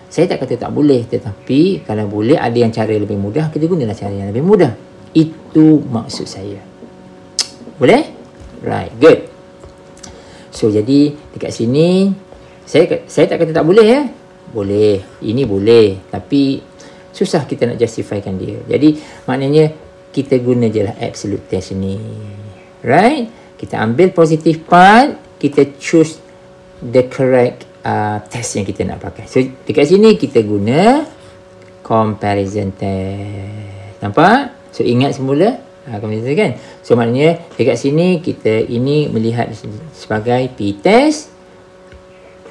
saya tak kata tak boleh. Tetapi, kalau boleh ada yang cara lebih mudah, kita gunalah cara yang lebih mudah. Itu maksud saya. Boleh? Right, good. So, jadi dekat sini, saya tak kata tak boleh Boleh. Ini boleh. Tapi, susah kita nak justifikan dia. Jadi, maknanya, kita guna je lah absolute test ni. Right? Kita ambil positive part, kita choose the correct test yang kita nak pakai. So, dekat sini kita guna comparison test. Nampak? So, ingat semula comparison kan? So, maknanya dekat sini kita ini melihat sebagai p-test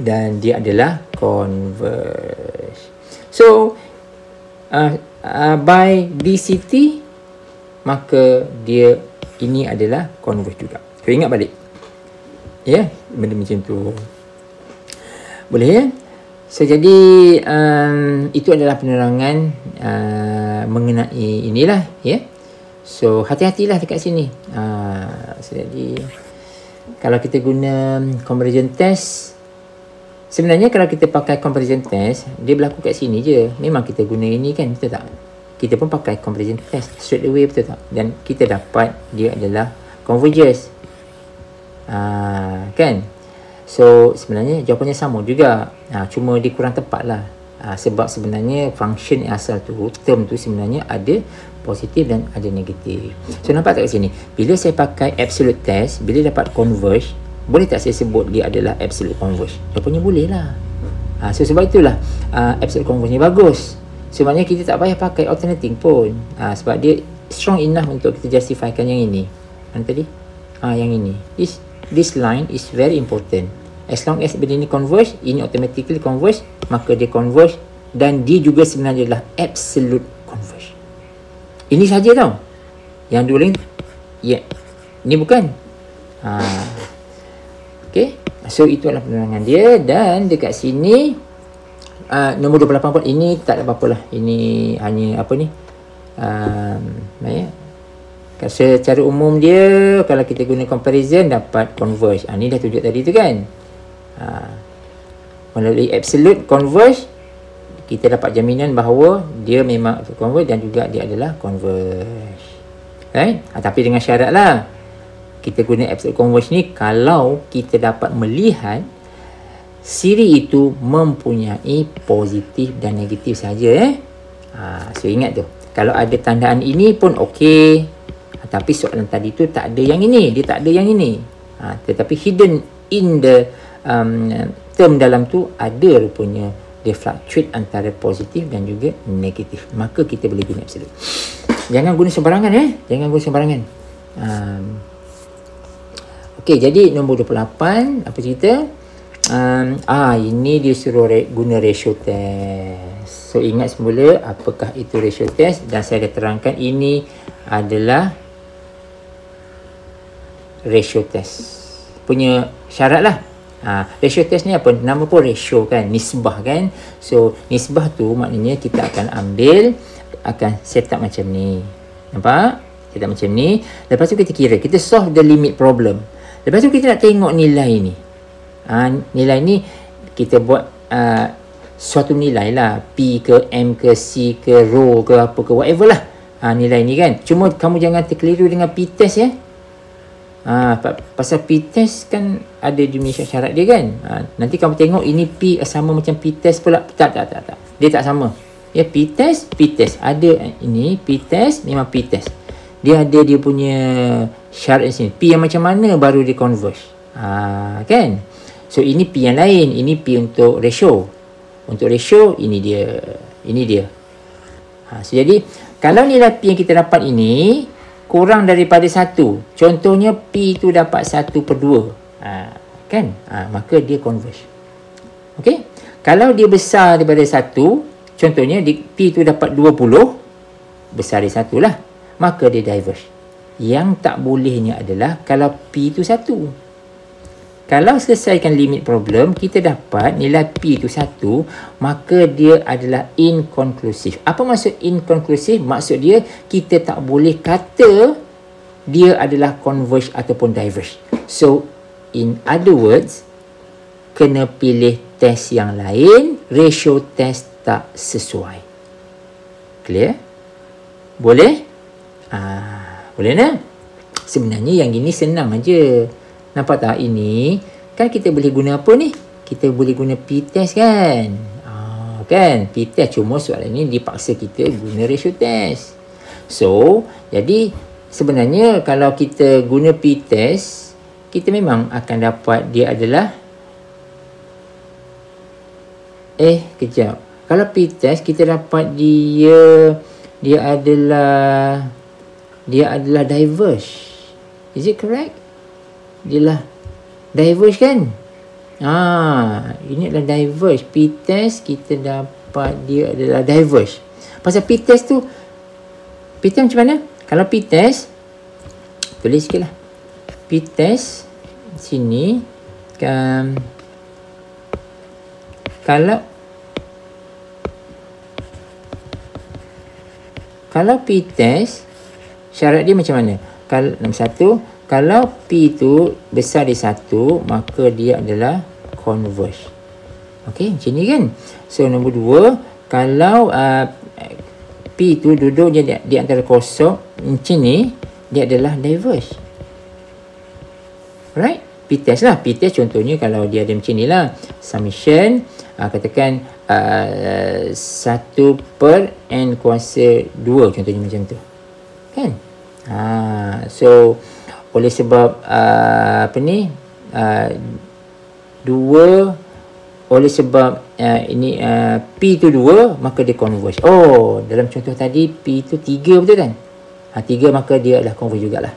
dan dia adalah converge. So, by DCT, maka dia ini adalah converge juga. So, ingat balik. Benda macam tu. Boleh So, jadi itu adalah penerangan mengenai inilah. So, hati-hatilah dekat sini. Jadi, kalau kita guna comparison test, sebenarnya kalau kita pakai comparison test, dia berlaku kat sini je. Memang kita guna ini kan, betul tak? Kita pun pakai comparison test straight away, betul tak? Dan kita dapat dia adalah converges. Kan? So, sebenarnya jawapannya sama juga. Cuma dia kurang tepat lah. Sebab sebenarnya function asal tu, term tu sebenarnya ada positif dan ada negatif. So nampak tak kat sini? Bila saya pakai absolute test, bila dapat converge, boleh tak saya sebut dia adalah absolute converge? Jawapannya boleh lah. So sebab itulah absolute converge ni bagus. Sebenarnya kita tak payah pakai alternating pun. Sebab dia strong enough untuk kita justifikan yang ini. Mana tadi? Yang ini. This line is very important. As long as benda ni converge, ini automatically converge, maka dia converge dan dia juga sebenarnya adalah absolute converge. Ini saja tau. Yang dua lain, ni bukan. Okay. So itu adalah penerangan dia. Dan dekat sini nombor 28 pun ini tak ada apa-apa lah. Ini hanya apa ni? Secara umum dia, kalau kita guna comparison dapat converge. Ni dah tunjuk tadi tu kan. Melalui absolute converge, kita dapat jaminan bahawa dia memang converge dan juga dia adalah converge. Right? Tapi dengan syarat lah, kita guna absolute converge ni kalau kita dapat melihat siri itu mempunyai positif dan negatif saja. So ingat tu, kalau ada tandaan ini pun okey, tapi soalan tadi tu tak ada yang ini, dia tak ada yang ini. Tetapi hidden in the term dalam tu ada rupanya dia fluctuate antara positif dan juga negatif. Maka kita boleh guna absolute. Jangan guna sembarangan jangan guna sembarangan. Okey, jadi nombor 28 apa cerita? Ini dia suruh guna ratio test. So ingat semula apakah itu ratio test, dan saya dah terangkan ini adalah ratio test punya syarat lah. Ratio test ni apa? Nama pun ratio kan, nisbah kan. So nisbah tu maknanya kita akan set up macam ni. Nampak? Set up macam ni. Lepas tu kita kira, kita solve the limit problem. Lepas tu kita nak tengok nilai ni. Nilai ni kita buat suatu nilai lah, P ke M ke C ke rho ke apa ke whatever lah. Nilai ni kan. Cuma kamu jangan terkeliru dengan P test ya. Pasal P test kan ada jenis syarat dia kan. Nanti kamu tengok ini P sama macam P test pula. Tak. Dia tak sama. Ya, P test. Ada ini P test, memang P test. Dia ada dia punya syarat di sini. P yang macam mana baru dia converge. Kan? So ini P yang lain. Ini P untuk ratio. Untuk ratio ini dia. So jadi kalau nilai P yang kita dapat ini kurang daripada 1, contohnya P tu dapat 1/2, kan? Maka dia converge. Okey? Kalau dia besar daripada 1, contohnya P tu dapat 20, besar dari 1 lah, maka dia diverge. Yang tak bolehnya adalah kalau P tu 1. Kalau selesaikan limit problem, kita dapat nilai P itu 1, maka dia adalah inconclusive. Apa maksud inconclusive? Maksud dia, kita tak boleh kata dia adalah converge ataupun diverge. So, in other words, kena pilih test yang lain, ratio test tak sesuai. Clear? Boleh? Boleh tak? Sebenarnya yang ini senang aja. Nampak tak? Ini kan kita boleh guna apa ni? Kita boleh guna p-test kan? Kan? P-test, cuma soalan ni dipaksa kita guna ratio test. So, jadi sebenarnya kalau kita guna p-test, kita memang akan dapat dia adalah kejap. Kalau p-test kita dapat dia adalah diverge. Is it correct? Dia lah diverge kan? Ini adalah diverge. P-test kita dapat dia adalah diverge. Pasal p-test tu, p-test macam mana? Kalau p-test, tulis sikit lah. P-test sini kalau p-test syarat dia macam mana? Kalau nombor 1, kalau P tu besar dari 1, maka dia adalah converge. Okey, macam ni kan? So, nombor 2, kalau P tu duduk di antara kosong, macam ni, dia adalah diverge. Right? P-test lah. P-test contohnya kalau dia ada macam ni lah. Summation, katakan 1 per n kuasa 2 contohnya macam tu. Kan? So, oleh sebab oleh sebab ini P tu 2, maka dia converge. Oh, dalam contoh tadi P tu 3 betul kan? 3 maka dia adalah converge jugalah.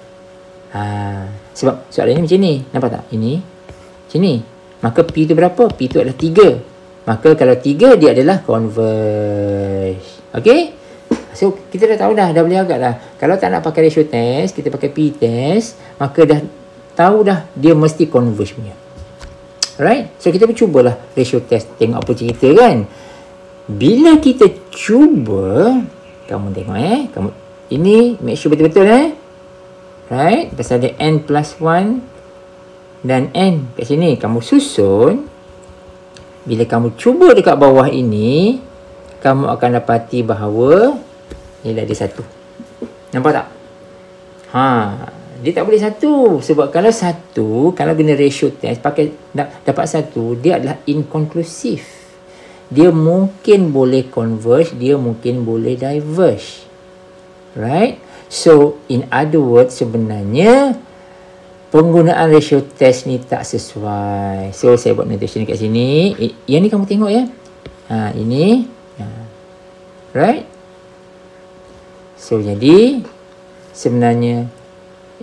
Sebab soalan ni macam ni. Nampak tak? Ini macam ni. Maka P tu berapa? P tu adalah 3. Maka kalau 3 dia adalah converge. Okey? So kita dah tahu dah boleh agak dah. Kalau tak nak pakai ratio test, kita pakai P-test, maka dah tahu dah dia mesti converge punya. Alright? So kita cubalah ratio test, tengok apa cerita kan. Bila kita cuba, kamu tengok kamu ini make sure betul-betul right? Pasal ada n plus 1 dan n kat sini. Kamu susun. Bila kamu cuba dekat bawah ini, kamu akan dapati bahawa nilai dia 1. Nampak tak? Dia tak boleh 1. Sebab kalau 1, kalau guna ratio test, pakai dapat 1, dia adalah inconclusive. Dia mungkin boleh converge, dia mungkin boleh diverge. Right? So, in other words, sebenarnya penggunaan ratio test ni tak sesuai. So, saya buat notation kat sini. Yang ni kamu tengok ya. Ini. Right? So, jadi sebenarnya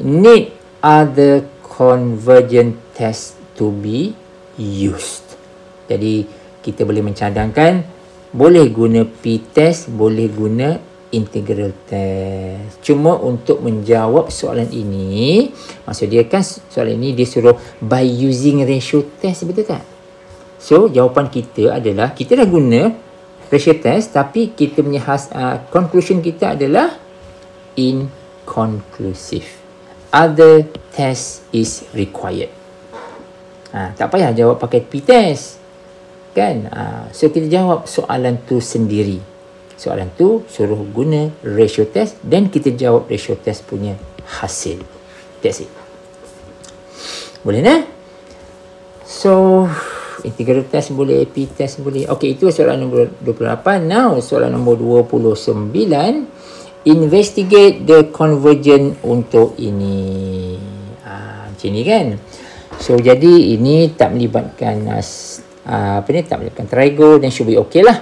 need other convergent test to be used. Jadi, kita boleh mencadangkan boleh guna P-test, boleh guna integral test. Cuma untuk menjawab soalan ini, maksud dia kan soalan ini dia suruh by using ratio test, betul tak? So jawapan kita adalah kita dah guna ratio test, tapi kita punya conclusion kita adalah inconclusive. Other test is required. Tak payah jawab pakai P-test kan. So kita jawab soalan tu sendiri. Soalan tu suruh guna ratio test dan kita jawab ratio test punya hasil. That's it. Boleh tak? So, integral test boleh, P-test boleh. Okey, itu soalan nombor 28. Now, soalan nombor 29. Investigate the convergence untuk ini. Macam ni kan. So, jadi ini tak melibatkan tak melibatkan trigo dan should be okay lah.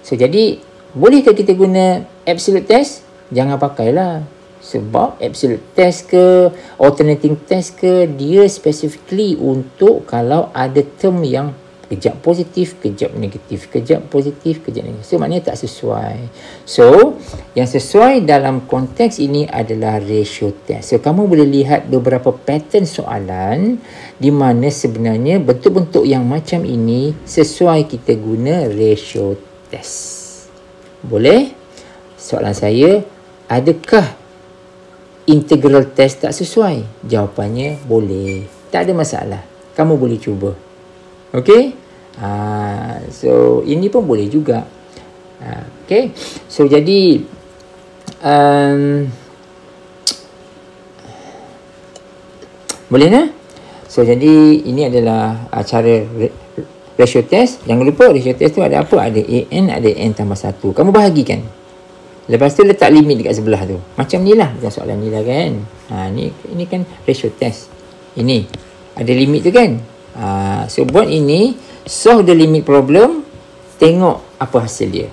So, jadi bolehkah kita guna absolute test? Jangan pakailah. Sebab absolute test ke, alternating test ke, dia specifically untuk kalau ada term yang kejap positif, kejap negatif, kejap positif, kejap negatif. So, maknanya tak sesuai. So, yang sesuai dalam konteks ini adalah ratio test. So, kamu boleh lihat beberapa pattern soalan di mana sebenarnya bentuk-bentuk yang macam ini sesuai kita guna ratio test. Boleh? Soalan saya, adakah integral test tak sesuai? Jawapannya boleh. Tak ada masalah. Kamu boleh cuba. Okey? So, ini pun boleh juga. Okey? So, jadi boleh tak? So, jadi ini adalah cara ratio test. Jangan lupa ratio test tu ada apa? Ada AN, ada N tambah 1. Kamu bahagikan. Lepas tu letak limit dekat sebelah tu. Macam ni lah. Macam soalan ni lah kan. Ini kan ratio test. Ini. Ada limit tu kan. So buat ini. Solve the limit problem. Tengok apa hasil dia.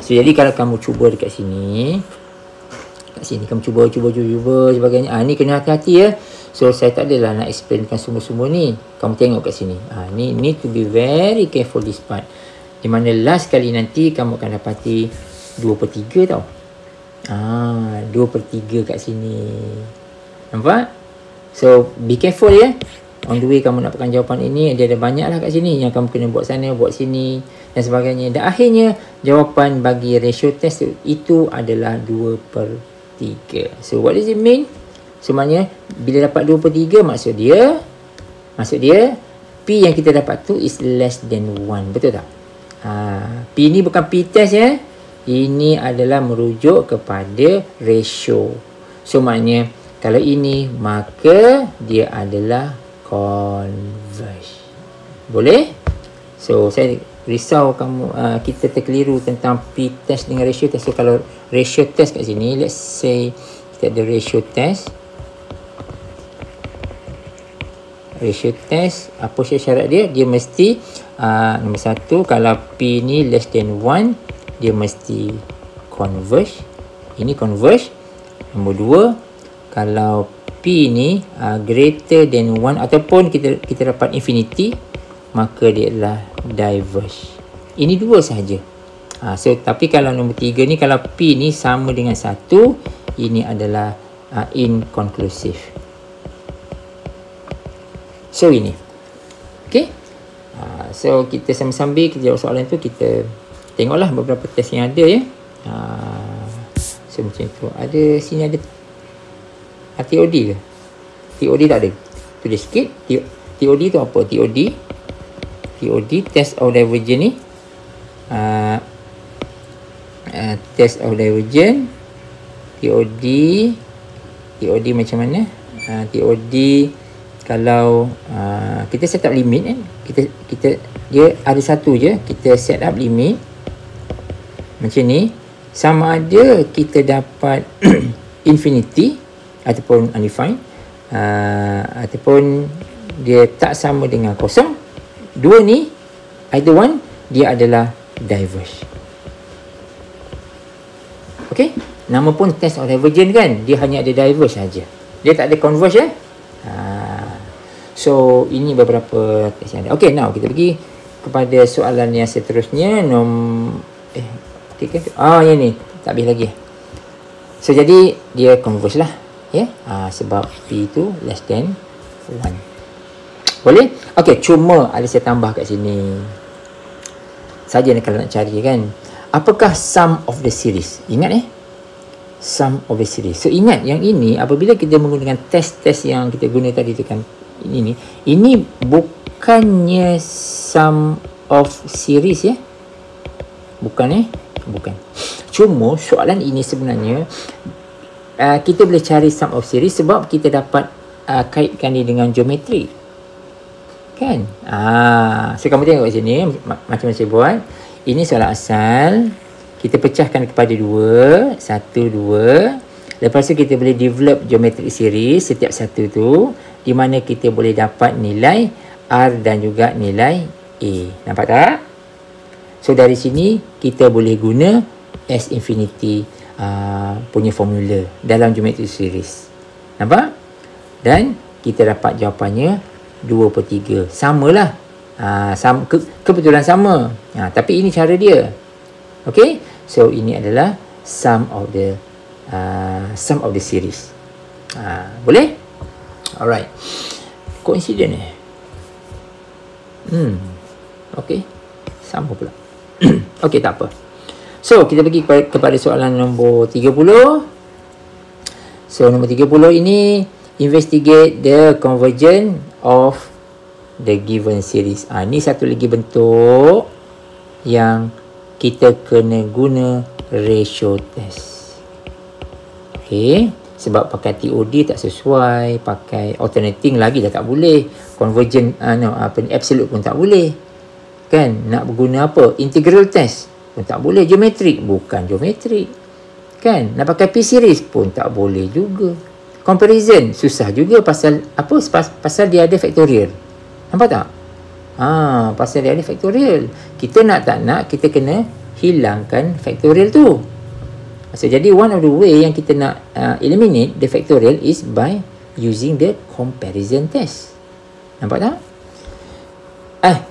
So jadi kalau kamu cuba dekat sini. Kat sini kamu cuba sebagainya. Ni kena hati-hati ya. So, saya tak adalah nak explainkan semua-semua ni. Kamu tengok kat sini. Ni need to be very careful this part. Di mana last kali nanti kamu akan dapati 2/3 tau. 2/3 kat sini. Nampak? So, be careful ya. On the way kamu nak pegang jawapan ini, dia ada banyak lah kat sini. Yang kamu kena buat sana, buat sini dan sebagainya. Dan akhirnya, jawapan bagi ratio test itu adalah 2/3. So, what does it mean? Sebenarnya bila dapat 2/3 maksud dia P yang kita dapat tu is less than 1. Betul tak? P ni bukan P test ya. Ini adalah merujuk kepada ratio. So maknanya kalau ini maka dia adalah converge. Boleh? So saya risau kamu kita terkeliru tentang p-test dengan ratio test. So kalau ratio test kat sini, let's say kita ada ratio test. Ratio test, apa syarat dia? Dia mesti nombor satu, kalau p ni less than 1, dia mesti converge. Ini converge. Nombor dua, kalau p ni greater than 1 ataupun kita dapat infinity, maka dia adalah diverge. Ini dua sahaja. So tapi kalau nombor tiga ni, kalau p ni sama dengan 1, ini adalah inconclusive. So ini. Okay. So kita sambil-sambil kita jawab soalan tu, kita tengoklah beberapa test yang ada ya. So macam tu. Ada sini ada TOD ke? TOD tak ada. Tulis sikit. TOD tu apa? TOD test of divergence ni. Test of divergence. TOD macam mana? TOD kalau kita set up limit kan, kita dia ada satu je, kita set up limit macam ni, sama ada kita dapat infinity ataupun undefined, ataupun dia tak sama dengan kosong. Dua ni either one, dia adalah diverge. Okey, nama pun test of divergence kan, dia hanya ada diverge saja, dia tak ada converge ya. So ini beberapa test yang ada. Okey, now kita pergi kepada soalan yang seterusnya. Yang ni tak habis lagi. So jadi dia converge lah ya, sebab p tu less than 1. Boleh? Okey, cuma ada saya tambah kat sini saja kalau nak cari kan, apakah sum of the series. Ingat sum of the series. So ingat yang ini apabila kita menggunakan test-test yang kita guna tadi tu kan, ini bukannya sum of series ya. Bukan. Cuma soalan ini sebenarnya kita boleh cari sum of series sebab kita dapat kaitkan dia dengan geometri. Kan? So kamu tengok kat sini macam saya buat. Ini soalan asal. Kita pecahkan kepada 2, 1, 2. Lepas tu kita boleh develop geometric series setiap satu tu, di mana kita boleh dapat nilai R dan juga nilai A. Nampak tak? So dari sini kita boleh guna S infinity punya formula dalam geometric series. Nampak? Dan kita dapat jawapannya 2/3. Samalah. Kebetulan sama. Tapi ini cara dia. Okey? So ini adalah sum of the series. Boleh? Alright. Coincident Okey. Sama pula. Okey, tak apa. So kita pergi kepada soalan nombor 30. So nombor 30 ini, investigate the convergence of the given series. Ini satu lagi bentuk yang kita kena guna ratio test. Okey, sebab pakai TOD tak sesuai, pakai alternating lagi dah tak boleh, convergent absolute pun tak boleh. Kan, nak berguna apa? Integral test pun tak boleh, geometrik bukan geometrik. Kan, nak pakai P series pun tak boleh juga. Comparison susah juga pasal apa? Pasal dia ada factorial. Nampak tak? Pasal dia ada factorial. Kita nak tak nak, kita kena hilangkan factorial tu. So, jadi one of the way yang kita nak eliminate the factorial is by using the comparison test. Nampak tak?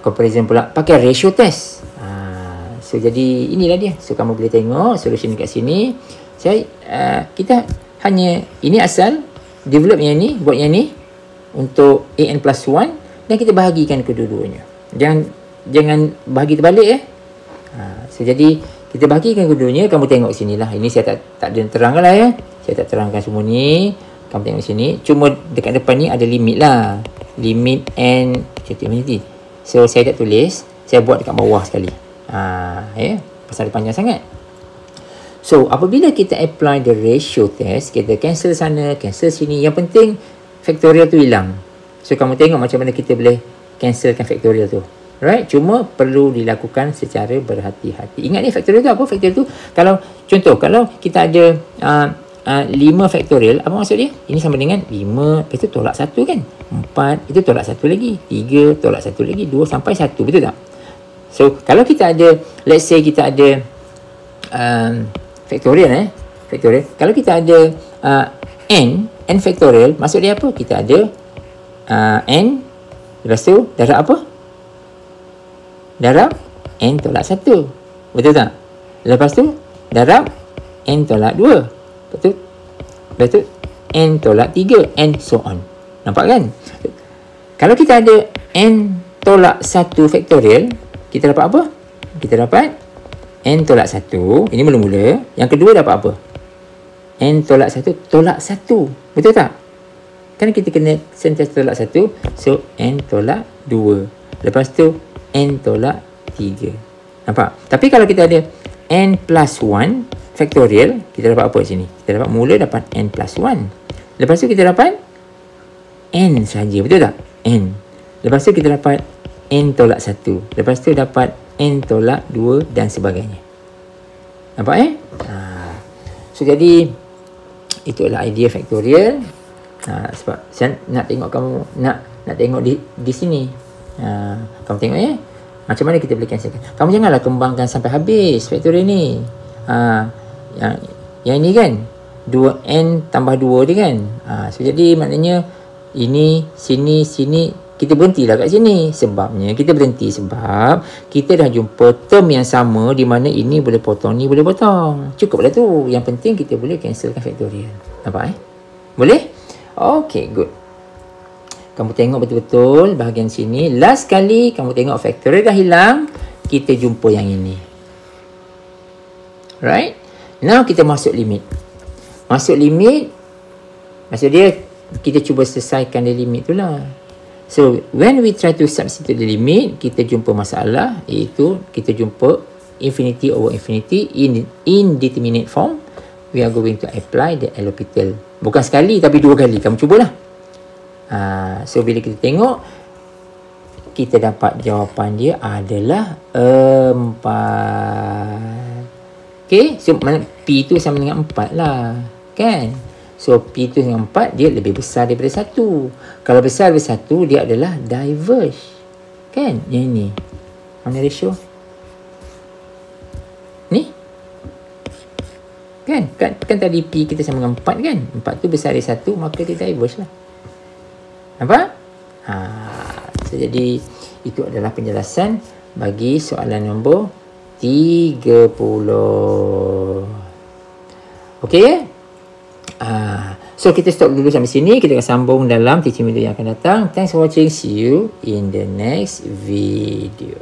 Comparison pula pakai ratio test. So jadi inilah dia. So kamu boleh tengok solution dekat sini. Kita hanya ini asal develop yang ni, buat yang ni untuk an plus 1 dan kita bahagikan kedua-duanya. Jangan bahagi terbalik So jadi kita bahagikan keduanya. Kamu tengok sini lah. Ini saya tak ada terangkan lah ya. Saya tak terangkan semua ni. Kamu tengok sini. Cuma dekat depan ni ada limit lah. Limit n infinity. So saya tak tulis. Saya buat dekat bawah sekali. Pasal dia panjang sangat. So apabila kita apply the ratio test, kita cancel sana, cancel sini. Yang penting factorial tu hilang. So kamu tengok macam mana kita boleh cancelkan factorial tu. Right? Cuma perlu dilakukan secara berhati-hati. Ingat ni factorial tu apa? Factorial tu kalau contoh kalau kita ada 5 factorial, apa maksud dia? Ini sama dengan 5, itu tolak 1 kan? 4, itu tolak 1 lagi. 3, tolak 1 lagi. 2 sampai 1, betul tak? So, kalau kita ada, let's say kita ada factorial factorial. Kalau kita ada n factorial, maksud dia apa? Kita ada n, lepas tu darab apa? Darab n tolak 1. Betul tak? Lepas tu darab n tolak 2. Lepas tu n tolak 3 and so on. Nampak kan? Kalau kita ada n tolak 1 factorial, kita dapat apa? Kita dapat n tolak 1. Ini mula-mula. Yang kedua dapat apa? N tolak 1 tolak 1. Betul tak? Kan kita kena sentiasa tolak 1. So n tolak 2. Lepas tu n tolak 3. Nampak? Tapi kalau kita ada n plus 1 factorial, kita dapat apa sini? Kita dapat mula dapat n plus 1. Lepas tu kita dapat n saja, betul tak? N. Lepas tu kita dapat n tolak 1. Lepas tu dapat n tolak 2 dan sebagainya. Nampak So jadi itulah idea factorial. Sebab saya nak tengok kamu nak tengok di sini. Kamu tengok macam mana kita boleh cancelkan. Kamu janganlah kembangkan sampai habis factorial ni. Yang ini kan 2n tambah 2 dia kan. So jadi maknanya ini sini kita berhentilah kat sini. Sebabnya kita berhenti sebab kita dah jumpa term yang sama di mana ini boleh potong, ni boleh potong. Cukuplah tu. Yang penting kita boleh cancelkan factorial. Nampak Boleh? Okay, good. Kamu tengok betul-betul bahagian sini. Last kali kamu tengok factorial dah hilang, kita jumpa yang ini. Right? Now kita masuk limit. Masuk limit, maksud dia kita cuba selesaikan the limit tu lah. So, when we try to substitute the limit, kita jumpa masalah, iaitu kita jumpa infinity over infinity in indeterminate form. We are going to apply the L'Hopital. Bukan sekali, tapi 2 kali. Kamu cubalah. So, bila kita tengok, kita dapat jawapan dia adalah 4. Okay, so P tu sama dengan 4 lah. Kan? So, P tu dengan 4, dia lebih besar daripada 1. Kalau besar daripada 1, dia adalah diverge. Kan? Yang ini. Mana ratio? Ni? Kan tadi P kita sama dengan 4 kan? 4 tu besar dari 1, maka dia diverge lah. Nampak? So, jadi, itu adalah penjelasan bagi soalan nombor 30. Okay? So kita stop dulu sampai sini. Kita akan sambung dalam teaching video yang akan datang. Thanks for watching. See you in the next video.